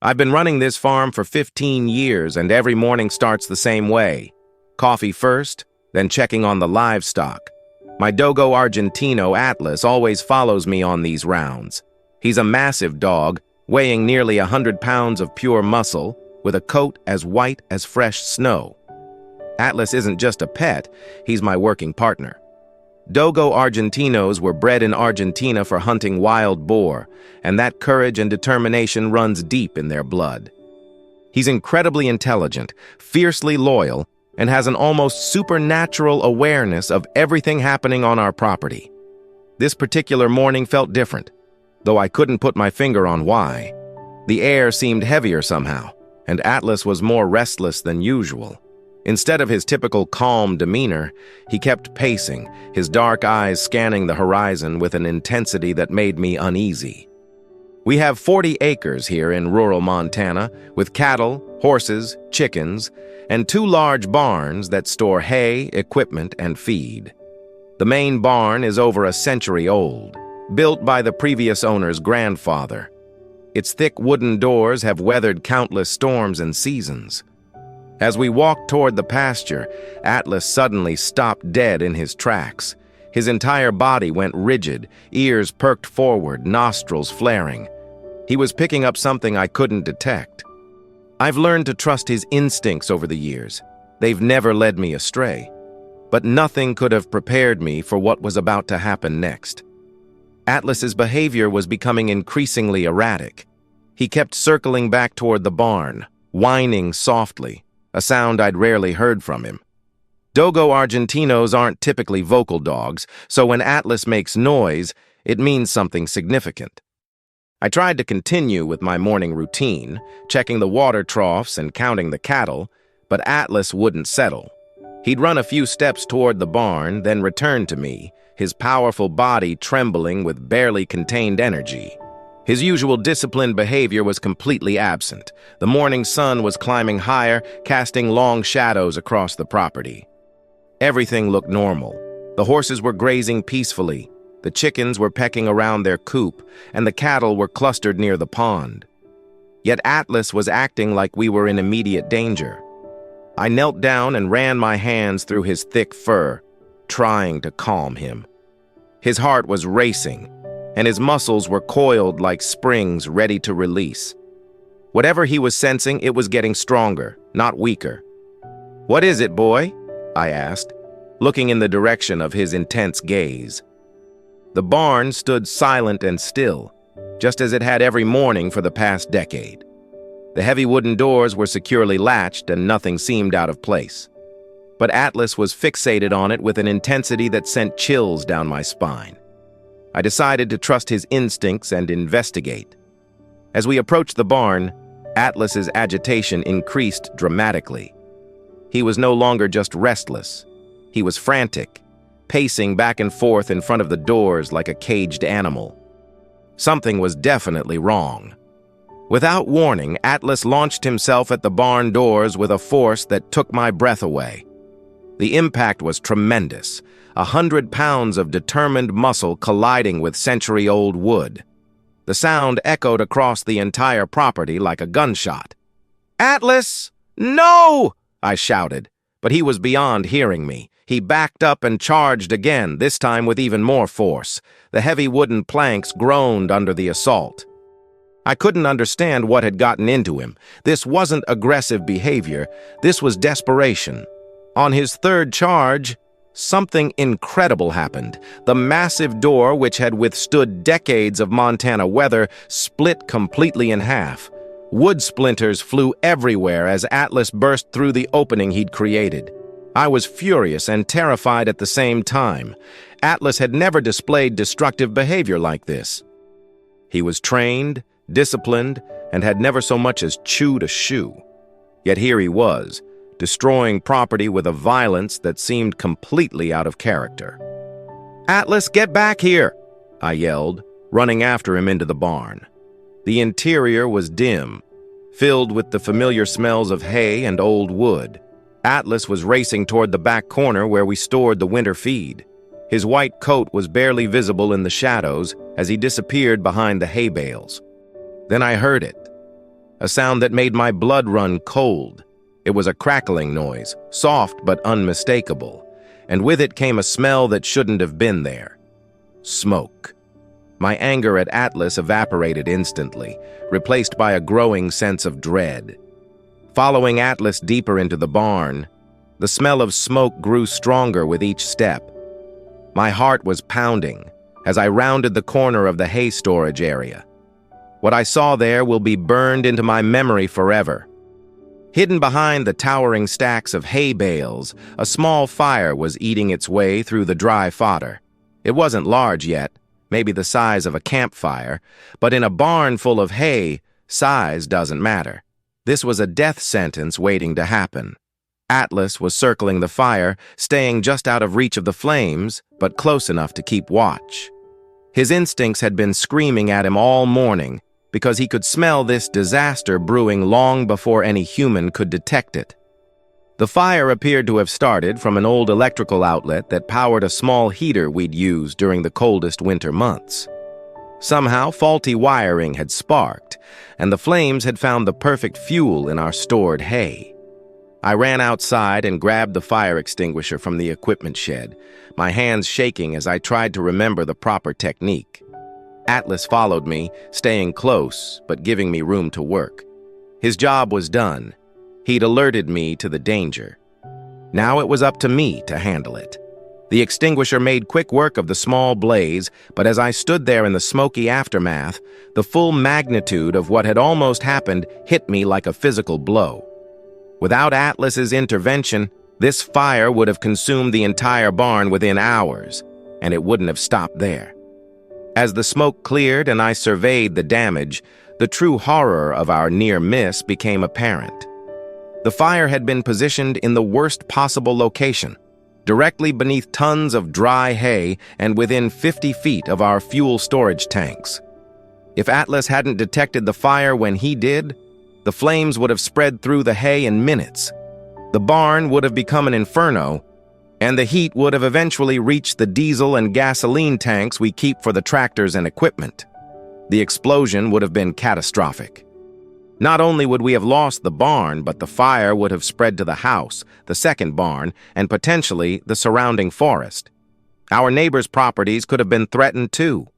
I've been running this farm for 15 years, and every morning starts the same way. Coffee first, then checking on the livestock. My Dogo Argentino Atlas always follows me on these rounds. He's a massive dog, weighing nearly 100 pounds of pure muscle, with a coat as white as fresh snow. Atlas isn't just a pet, he's my working partner. Dogo Argentinos were bred in Argentina for hunting wild boar, and that courage and determination runs deep in their blood. He's incredibly intelligent, fiercely loyal, and has an almost supernatural awareness of everything happening on our property. This particular morning felt different, though I couldn't put my finger on why. The air seemed heavier somehow, and Atlas was more restless than usual. Instead of his typical calm demeanor, he kept pacing, his dark eyes scanning the horizon with an intensity that made me uneasy. We have 40 acres here in rural Montana, with cattle, horses, chickens, and 2 large barns that store hay, equipment, and feed. The main barn is over a century old, built by the previous owner's grandfather. Its thick wooden doors have weathered countless storms and seasons. As we walked toward the pasture, Atlas suddenly stopped dead in his tracks. His entire body went rigid, ears perked forward, nostrils flaring. He was picking up something I couldn't detect. I've learned to trust his instincts over the years. They've never led me astray. But nothing could have prepared me for what was about to happen next. Atlas's behavior was becoming increasingly erratic. He kept circling back toward the barn, whining softly, a sound I'd rarely heard from him. Dogo Argentinos aren't typically vocal dogs, so when Atlas makes noise, it means something significant. I tried to continue with my morning routine, checking the water troughs and counting the cattle, but Atlas wouldn't settle. He'd run a few steps toward the barn, then return to me, his powerful body trembling with barely contained energy. His usual disciplined behavior was completely absent. The morning sun was climbing higher, casting long shadows across the property. Everything looked normal. The horses were grazing peacefully, the chickens were pecking around their coop, and the cattle were clustered near the pond. Yet Atlas was acting like we were in immediate danger. I knelt down and ran my hands through his thick fur, trying to calm him. His heart was racing, and his muscles were coiled like springs ready to release. Whatever he was sensing, it was getting stronger, not weaker. "What is it, boy?" I asked, looking in the direction of his intense gaze. The barn stood silent and still, just as it had every morning for the past decade. The heavy wooden doors were securely latched and nothing seemed out of place. But Atlas was fixated on it with an intensity that sent chills down my spine. I decided to trust his instincts and investigate. As we approached the barn, Atlas's agitation increased dramatically. He was no longer just restless. He was frantic, pacing back and forth in front of the doors like a caged animal. Something was definitely wrong. Without warning, Atlas launched himself at the barn doors with a force that took my breath away. The impact was tremendous, 100 pounds of determined muscle colliding with century-old wood. The sound echoed across the entire property like a gunshot. "Atlas! No!" I shouted, but he was beyond hearing me. He backed up and charged again, this time with even more force. The heavy wooden planks groaned under the assault. I couldn't understand what had gotten into him. This wasn't aggressive behavior. This was desperation. On his third charge, something incredible happened. The massive door, which had withstood decades of Montana weather, split completely in half. Wood splinters flew everywhere as Atlas burst through the opening he'd created. I was furious and terrified at the same time. Atlas had never displayed destructive behavior like this. He was trained, disciplined, and had never so much as chewed a shoe. Yet here he was, destroying property with a violence that seemed completely out of character. "Atlas, get back here!" I yelled, running after him into the barn. The interior was dim, filled with the familiar smells of hay and old wood. Atlas was racing toward the back corner where we stored the winter feed. His white coat was barely visible in the shadows as he disappeared behind the hay bales. Then I heard it. a sound that made my blood run cold. It was a crackling noise, soft but unmistakable, and with it came a smell that shouldn't have been there. Smoke. My anger at Atlas evaporated instantly, replaced by a growing sense of dread. Following Atlas deeper into the barn, the smell of smoke grew stronger with each step. My heart was pounding as I rounded the corner of the hay storage area. What I saw there will be burned into my memory forever. Hidden behind the towering stacks of hay bales, a small fire was eating its way through the dry fodder. It wasn't large yet, maybe the size of a campfire, but in a barn full of hay, size doesn't matter. This was a death sentence waiting to happen. Atlas was circling the fire, staying just out of reach of the flames, but close enough to keep watch. His instincts had been screaming at him all morning because he could smell this disaster brewing long before any human could detect it. The fire appeared to have started from an old electrical outlet that powered a small heater we'd used during the coldest winter months. Somehow, faulty wiring had sparked, and the flames had found the perfect fuel in our stored hay. I ran outside and grabbed the fire extinguisher from the equipment shed, my hands shaking as I tried to remember the proper technique. Atlas followed me, staying close, but giving me room to work. His job was done. He'd alerted me to the danger. Now it was up to me to handle it. The extinguisher made quick work of the small blaze, but as I stood there in the smoky aftermath, the full magnitude of what had almost happened hit me like a physical blow. Without Atlas's intervention, this fire would have consumed the entire barn within hours, and it wouldn't have stopped there. As the smoke cleared and I surveyed the damage, the true horror of our near miss became apparent. The fire had been positioned in the worst possible location, directly beneath tons of dry hay and within 50 feet of our fuel storage tanks. If Atlas hadn't detected the fire when he did, the flames would have spread through the hay in minutes. The barn would have become an inferno, and the heat would have eventually reached the diesel and gasoline tanks we keep for the tractors and equipment. The explosion would have been catastrophic. Not only would we have lost the barn, but the fire would have spread to the house, the second barn, and potentially the surrounding forest. Our neighbors' properties could have been threatened too.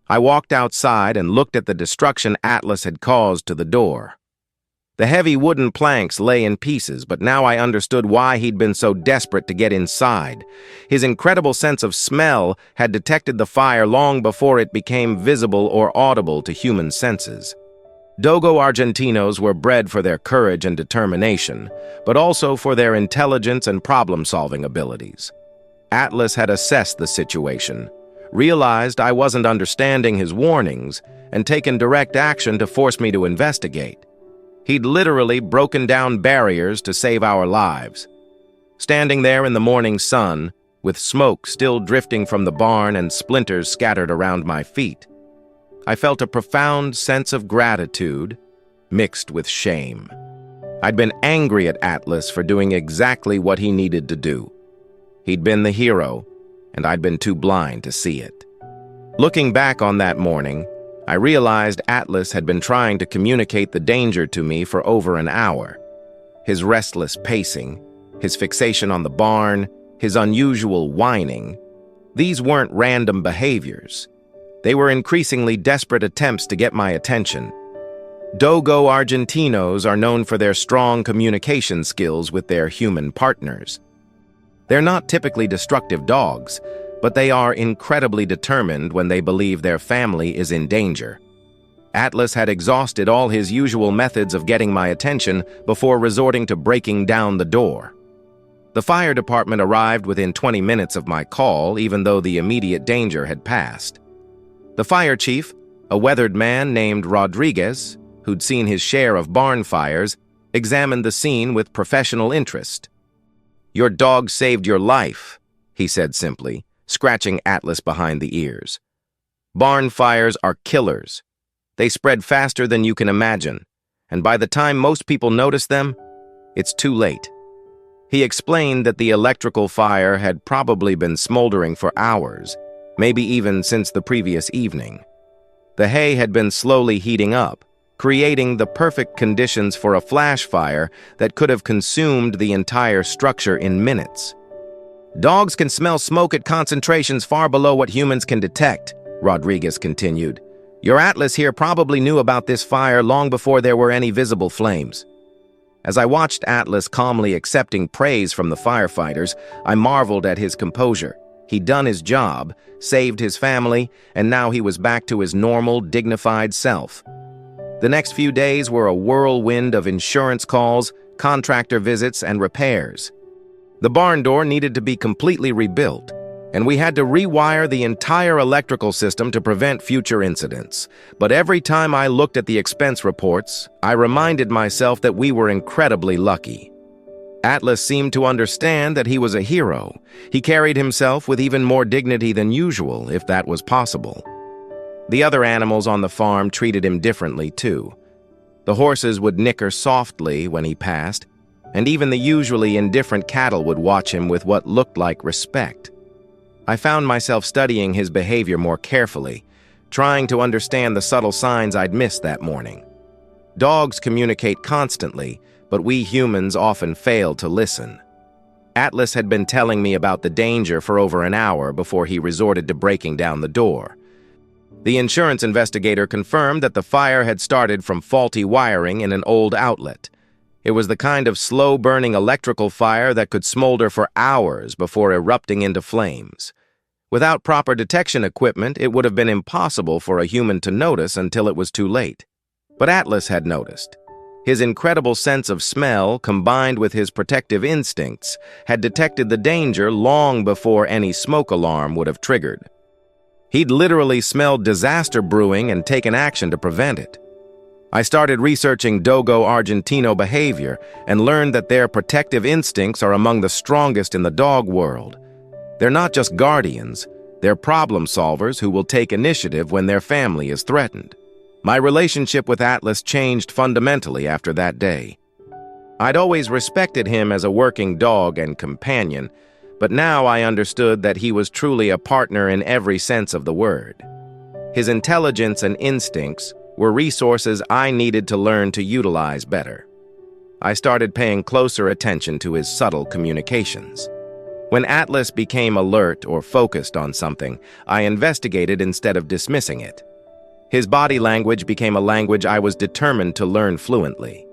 I walked outside and looked at the destruction Atlas had caused to the door. The heavy wooden planks lay in pieces, but now I understood why he'd been so desperate to get inside. His incredible sense of smell had detected the fire long before it became visible or audible to human senses. Dogo Argentinos were bred for their courage and determination, but also for their intelligence and problem-solving abilities. Atlas had assessed the situation, realized I wasn't understanding his warnings, and taken direct action to force me to investigate. He'd literally broken down barriers to save our lives. Standing there in the morning sun, with smoke still drifting from the barn and splinters scattered around my feet, I felt a profound sense of gratitude mixed with shame. I'd been angry at Atlas for doing exactly what he needed to do. He'd been the hero, and I'd been too blind to see it. Looking back on that morning, I realized Atlas had been trying to communicate the danger to me for over an hour. His restless pacing, his fixation on the barn, his unusual whining, these weren't random behaviors. They were increasingly desperate attempts to get my attention. Dogo Argentinos are known for their strong communication skills with their human partners. They're not typically destructive dogs, but they are incredibly determined when they believe their family is in danger. Atlas had exhausted all his usual methods of getting my attention before resorting to breaking down the door. The fire department arrived within 20 minutes of my call, even though the immediate danger had passed. The fire chief, a weathered man named Rodriguez, who'd seen his share of barn fires, examined the scene with professional interest. "Your dog saved your life," he said simply, scratching Atlas behind the ears. "Barn fires are killers. They spread faster than you can imagine, and by the time most people notice them, it's too late." He explained that the electrical fire had probably been smoldering for hours, maybe even since the previous evening. The hay had been slowly heating up, creating the perfect conditions for a flash fire that could have consumed the entire structure in minutes. "Dogs can smell smoke at concentrations far below what humans can detect," Rodriguez continued. "Your Atlas here probably knew about this fire long before there were any visible flames." As I watched Atlas calmly accepting praise from the firefighters, I marveled at his composure. He'd done his job, saved his family, and now he was back to his normal, dignified self. The next few days were a whirlwind of insurance calls, contractor visits, and repairs. The barn door needed to be completely rebuilt, and we had to rewire the entire electrical system to prevent future incidents. But every time I looked at the expense reports, I reminded myself that we were incredibly lucky. Atlas seemed to understand that he was a hero. He carried himself with even more dignity than usual, if that was possible. The other animals on the farm treated him differently, too. The horses would nicker softly when he passed, and even the usually indifferent cattle would watch him with what looked like respect. I found myself studying his behavior more carefully, trying to understand the subtle signs I'd missed that morning. Dogs communicate constantly, but we humans often fail to listen. Atlas had been telling me about the danger for over an hour before he resorted to breaking down the door. The insurance investigator confirmed that the fire had started from faulty wiring in an old outlet. It was the kind of slow-burning electrical fire that could smolder for hours before erupting into flames. Without proper detection equipment, it would have been impossible for a human to notice until it was too late. But Atlas had noticed. His incredible sense of smell, combined with his protective instincts, had detected the danger long before any smoke alarm would have triggered. He'd literally smelled disaster brewing and taken action to prevent it. I started researching Dogo Argentino behavior and learned that their protective instincts are among the strongest in the dog world. They're not just guardians, they're problem solvers who will take initiative when their family is threatened. My relationship with Atlas changed fundamentally after that day. I'd always respected him as a working dog and companion, but now I understood that he was truly a partner in every sense of the word. His intelligence and instincts were resources I needed to learn to utilize better. I started paying closer attention to his subtle communications. When Atlas became alert or focused on something, I investigated instead of dismissing it. His body language became a language I was determined to learn fluently.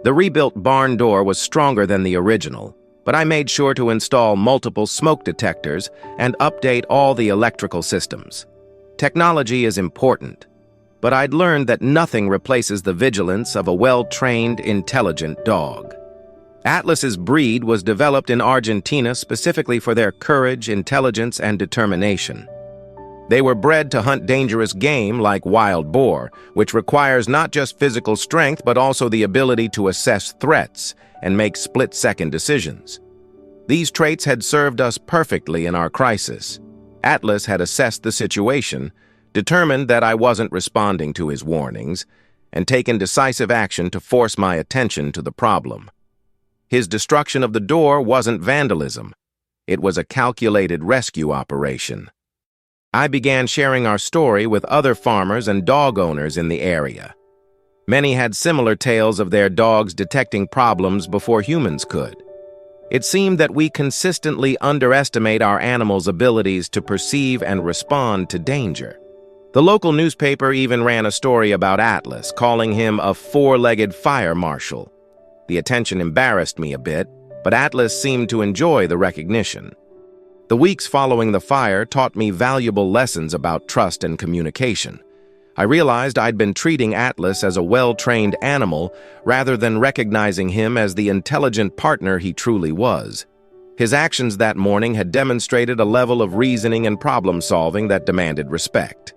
The rebuilt barn door was stronger than the original, but I made sure to install multiple smoke detectors and update all the electrical systems. Technology is important, but I'd learned that nothing replaces the vigilance of a well-trained, intelligent dog. Atlas's breed was developed in Argentina specifically for their courage, intelligence, and determination. They were bred to hunt dangerous game like wild boar, which requires not just physical strength but also the ability to assess threats and make split-second decisions. These traits had served us perfectly in our crisis. Atlas had assessed the situation, determined that I wasn't responding to his warnings, and taken decisive action to force my attention to the problem. His destruction of the door wasn't vandalism. It was a calculated rescue operation. I began sharing our story with other farmers and dog owners in the area. Many had similar tales of their dogs detecting problems before humans could. It seemed that we consistently underestimate our animals' abilities to perceive and respond to danger. The local newspaper even ran a story about Atlas, calling him a four-legged fire marshal. The attention embarrassed me a bit, but Atlas seemed to enjoy the recognition. The weeks following the fire taught me valuable lessons about trust and communication. I realized I'd been treating Atlas as a well-trained animal rather than recognizing him as the intelligent partner he truly was. His actions that morning had demonstrated a level of reasoning and problem-solving that demanded respect.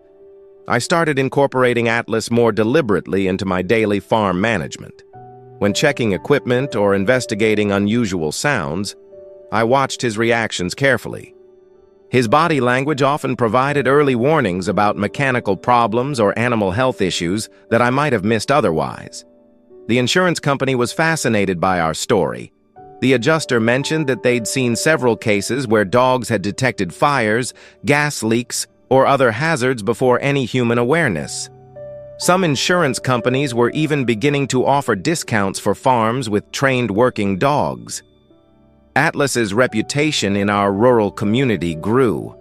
I started incorporating Atlas more deliberately into my daily farm management. When checking equipment or investigating unusual sounds, I watched his reactions carefully. His body language often provided early warnings about mechanical problems or animal health issues that I might have missed otherwise. The insurance company was fascinated by our story. The adjuster mentioned that they'd seen several cases where dogs had detected fires, gas leaks, or other hazards before any human awareness. Some insurance companies were even beginning to offer discounts for farms with trained working dogs. Atlas's reputation in our rural community grew.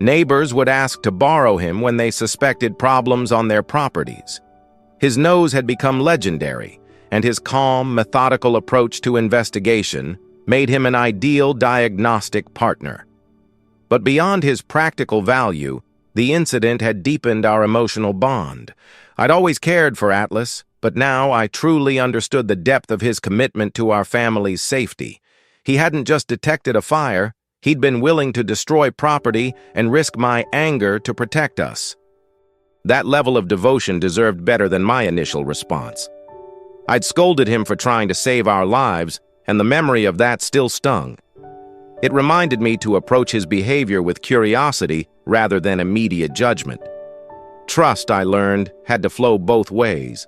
Neighbors would ask to borrow him when they suspected problems on their properties. His nose had become legendary, and his calm, methodical approach to investigation made him an ideal diagnostic partner. But beyond his practical value, the incident had deepened our emotional bond. I'd always cared for Atlas, but now I truly understood the depth of his commitment to our family's safety. He hadn't just detected a fire, he'd been willing to destroy property and risk my anger to protect us. That level of devotion deserved better than my initial response. I'd scolded him for trying to save our lives, and the memory of that still stung. It reminded me to approach his behavior with curiosity rather than immediate judgment. Trust, I learned, had to flow both ways.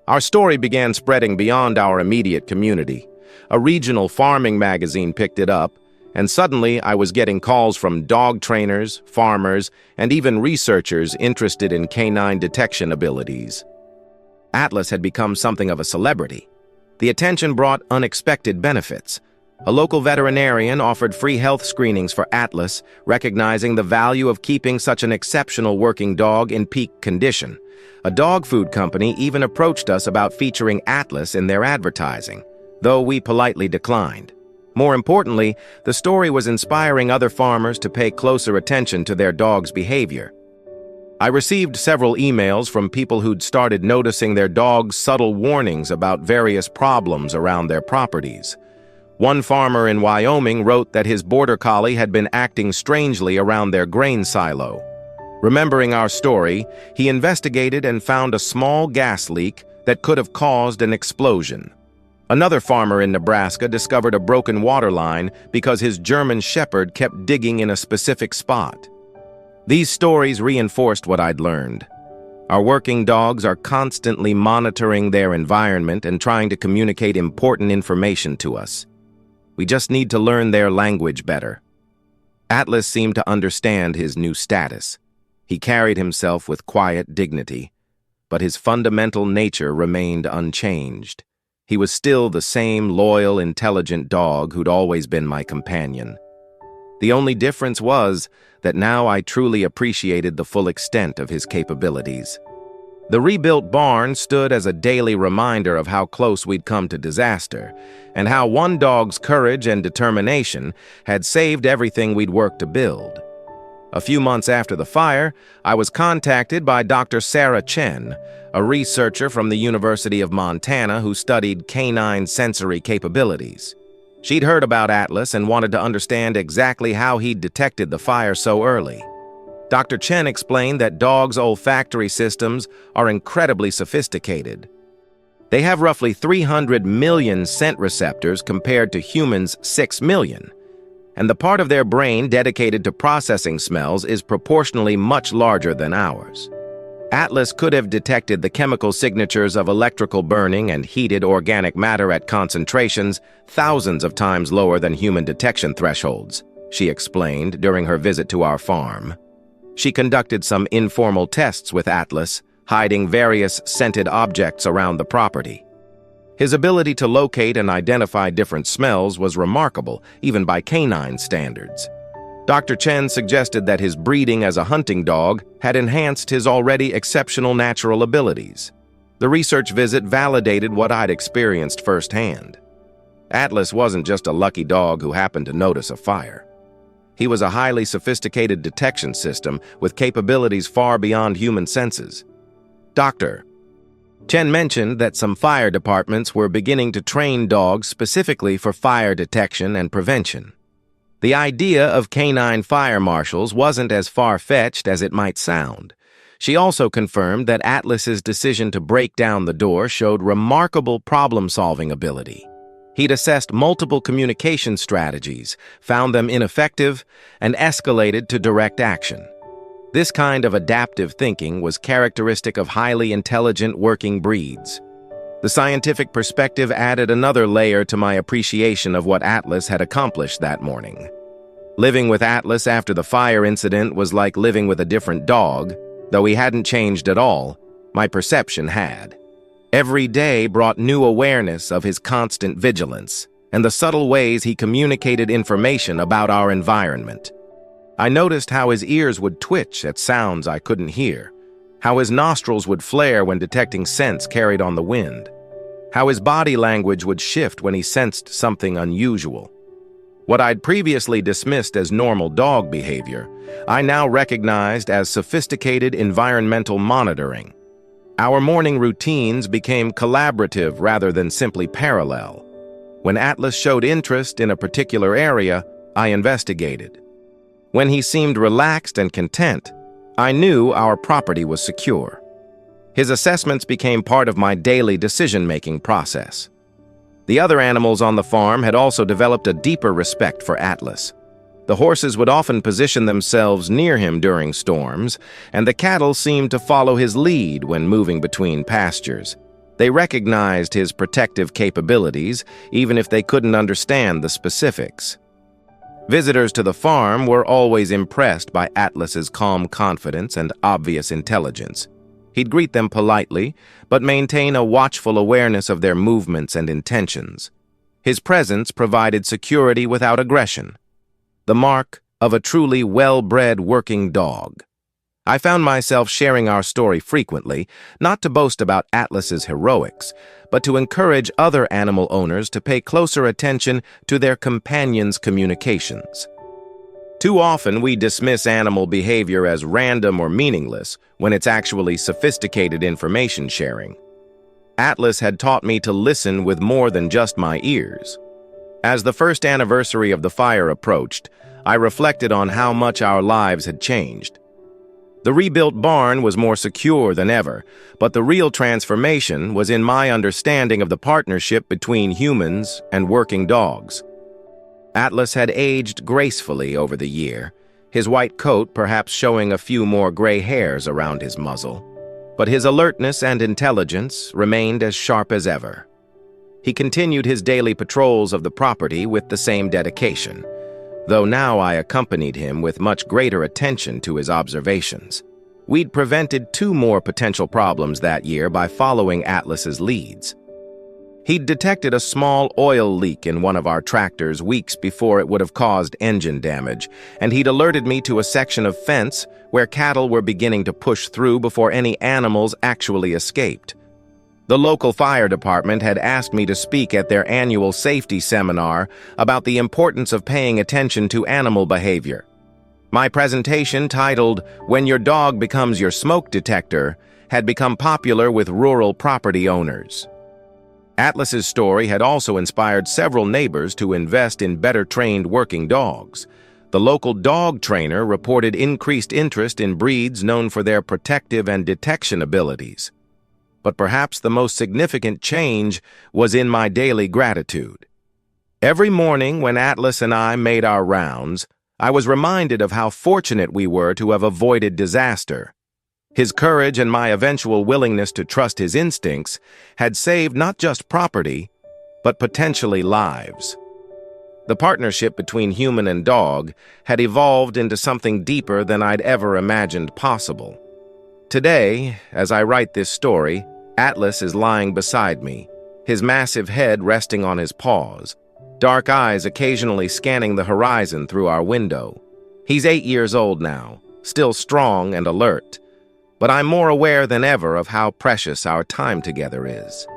Our story began spreading beyond our immediate community. A regional farming magazine picked it up, and suddenly I was getting calls from dog trainers, farmers, and even researchers interested in canine detection abilities. Atlas had become something of a celebrity. The attention brought unexpected benefits. A local veterinarian offered free health screenings for Atlas, recognizing the value of keeping such an exceptional working dog in peak condition. A dog food company even approached us about featuring Atlas in their advertising, though we politely declined. More importantly, the story was inspiring other farmers to pay closer attention to their dog's behavior. I received several emails from people who'd started noticing their dog's subtle warnings about various problems around their properties. One farmer in Wyoming wrote that his border collie had been acting strangely around their grain silo. Remembering our story, he investigated and found a small gas leak that could have caused an explosion. Another farmer in Nebraska discovered a broken water line because his German Shepherd kept digging in a specific spot. These stories reinforced what I'd learned. Our working dogs are constantly monitoring their environment and trying to communicate important information to us. We just need to learn their language better. Atlas seemed to understand his new status. He carried himself with quiet dignity, but his fundamental nature remained unchanged. He was still the same loyal, intelligent dog who'd always been my companion. The only difference was that now I truly appreciated the full extent of his capabilities. The rebuilt barn stood as a daily reminder of how close we'd come to disaster, and how one dog's courage and determination had saved everything we'd worked to build. A few months after the fire, I was contacted by Dr. Sarah Chen, a researcher from the University of Montana who studied canine sensory capabilities. She'd heard about Atlas and wanted to understand exactly how he'd detected the fire so early. Dr. Chen explained that dogs' olfactory systems are incredibly sophisticated. They have roughly 300 million scent receptors compared to humans' 6 million, and the part of their brain dedicated to processing smells is proportionally much larger than ours. Atlas could have detected the chemical signatures of electrical burning and heated organic matter at concentrations thousands of times lower than human detection thresholds, she explained during her visit to our farm. She conducted some informal tests with Atlas, hiding various scented objects around the property. His ability to locate and identify different smells was remarkable, even by canine standards. Dr. Chen suggested that his breeding as a hunting dog had enhanced his already exceptional natural abilities. The research visit validated what I'd experienced firsthand. Atlas wasn't just a lucky dog who happened to notice a fire. He was a highly sophisticated detection system with capabilities far beyond human senses. Dr. Chen mentioned that some fire departments were beginning to train dogs specifically for fire detection and prevention. The idea of canine fire marshals wasn't as far-fetched as it might sound. She also confirmed that Atlas's decision to break down the door showed remarkable problem-solving ability. He'd assessed multiple communication strategies, found them ineffective, and escalated to direct action. This kind of adaptive thinking was characteristic of highly intelligent working breeds. The scientific perspective added another layer to my appreciation of what Atlas had accomplished that morning. Living with Atlas after the fire incident was like living with a different dog. Though he hadn't changed at all, My perception had. Every day brought new awareness of his constant vigilance and the subtle ways he communicated information about our environment. I noticed how his ears would twitch at sounds I couldn't hear, how his nostrils would flare when detecting scents carried on the wind, how his body language would shift when he sensed something unusual. What I'd previously dismissed as normal dog behavior, I now recognized as sophisticated environmental monitoring. Our morning routines became collaborative rather than simply parallel. When Atlas showed interest in a particular area, I investigated. When he seemed relaxed and content, I knew our property was secure. His assessments became part of my daily decision-making process. The other animals on the farm had also developed a deeper respect for Atlas. The horses would often position themselves near him during storms, and the cattle seemed to follow his lead when moving between pastures. They recognized his protective capabilities, even if they couldn't understand the specifics. Visitors to the farm were always impressed by Atlas's calm confidence and obvious intelligence. He'd greet them politely, but maintain a watchful awareness of their movements and intentions. His presence provided security without aggression, the mark of a truly well-bred working dog. I found myself sharing our story frequently, not to boast about Atlas's heroics, but to encourage other animal owners to pay closer attention to their companions' communications. Too often, we dismiss animal behavior as random or meaningless when it's actually sophisticated information sharing. Atlas had taught me to listen with more than just my ears. As the first anniversary of the fire approached, I reflected on how much our lives had changed. The rebuilt barn was more secure than ever, but the real transformation was in my understanding of the partnership between humans and working dogs. Atlas had aged gracefully over the year, his white coat perhaps showing a few more gray hairs around his muzzle. But his alertness and intelligence remained as sharp as ever. He continued his daily patrols of the property with the same dedication, though now I accompanied him with much greater attention to his observations. We'd prevented 2 more potential problems that year by following Atlas's leads. He'd detected a small oil leak in one of our tractors weeks before it would have caused engine damage, and he'd alerted me to a section of fence where cattle were beginning to push through before any animals actually escaped. The local fire department had asked me to speak at their annual safety seminar about the importance of paying attention to animal behavior. My presentation, titled "When Your Dog Becomes Your Smoke Detector," had become popular with rural property owners. Atlas's story had also inspired several neighbors to invest in better trained working dogs. The local dog trainer reported increased interest in breeds known for their protective and detection abilities. But perhaps the most significant change was in my daily gratitude. Every morning when Atlas and I made our rounds, I was reminded of how fortunate we were to have avoided disaster. His courage and my eventual willingness to trust his instincts had saved not just property, but potentially lives. The partnership between human and dog had evolved into something deeper than I'd ever imagined possible. Today, as I write this story, Atlas is lying beside me, his massive head resting on his paws, dark eyes occasionally scanning the horizon through our window. He's 8 years old now, still strong and alert, but I'm more aware than ever of how precious our time together is.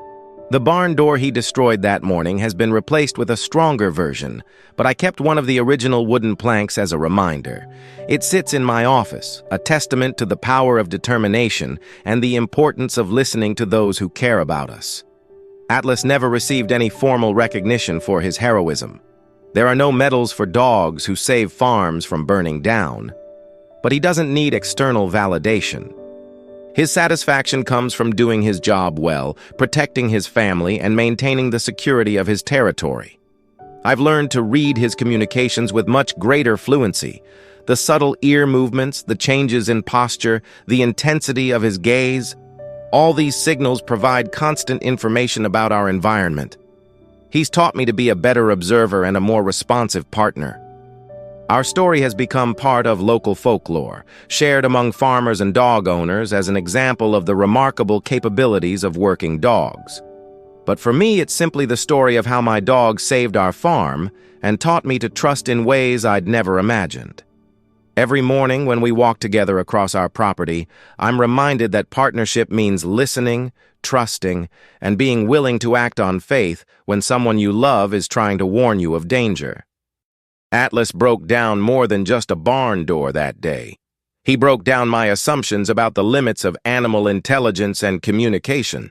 The barn door he destroyed that morning has been replaced with a stronger version, but I kept one of the original wooden planks as a reminder. It sits in my office, a testament to the power of determination and the importance of listening to those who care about us. Atlas never received any formal recognition for his heroism. There are no medals for dogs who save farms from burning down. But he doesn't need external validation. His satisfaction comes from doing his job well, protecting his family, and maintaining the security of his territory. I've learned to read his communications with much greater fluency. The subtle ear movements, the changes in posture, the intensity of his gaze, all these signals provide constant information about our environment. He's taught me to be a better observer and a more responsive partner. Our story has become part of local folklore, shared among farmers and dog owners as an example of the remarkable capabilities of working dogs. But for me, it's simply the story of how my dog saved our farm and taught me to trust in ways I'd never imagined. Every morning when we walk together across our property, I'm reminded that partnership means listening, trusting, and being willing to act on faith when someone you love is trying to warn you of danger. Atlas broke down more than just a barn door that day. He broke down my assumptions about the limits of animal intelligence and communication.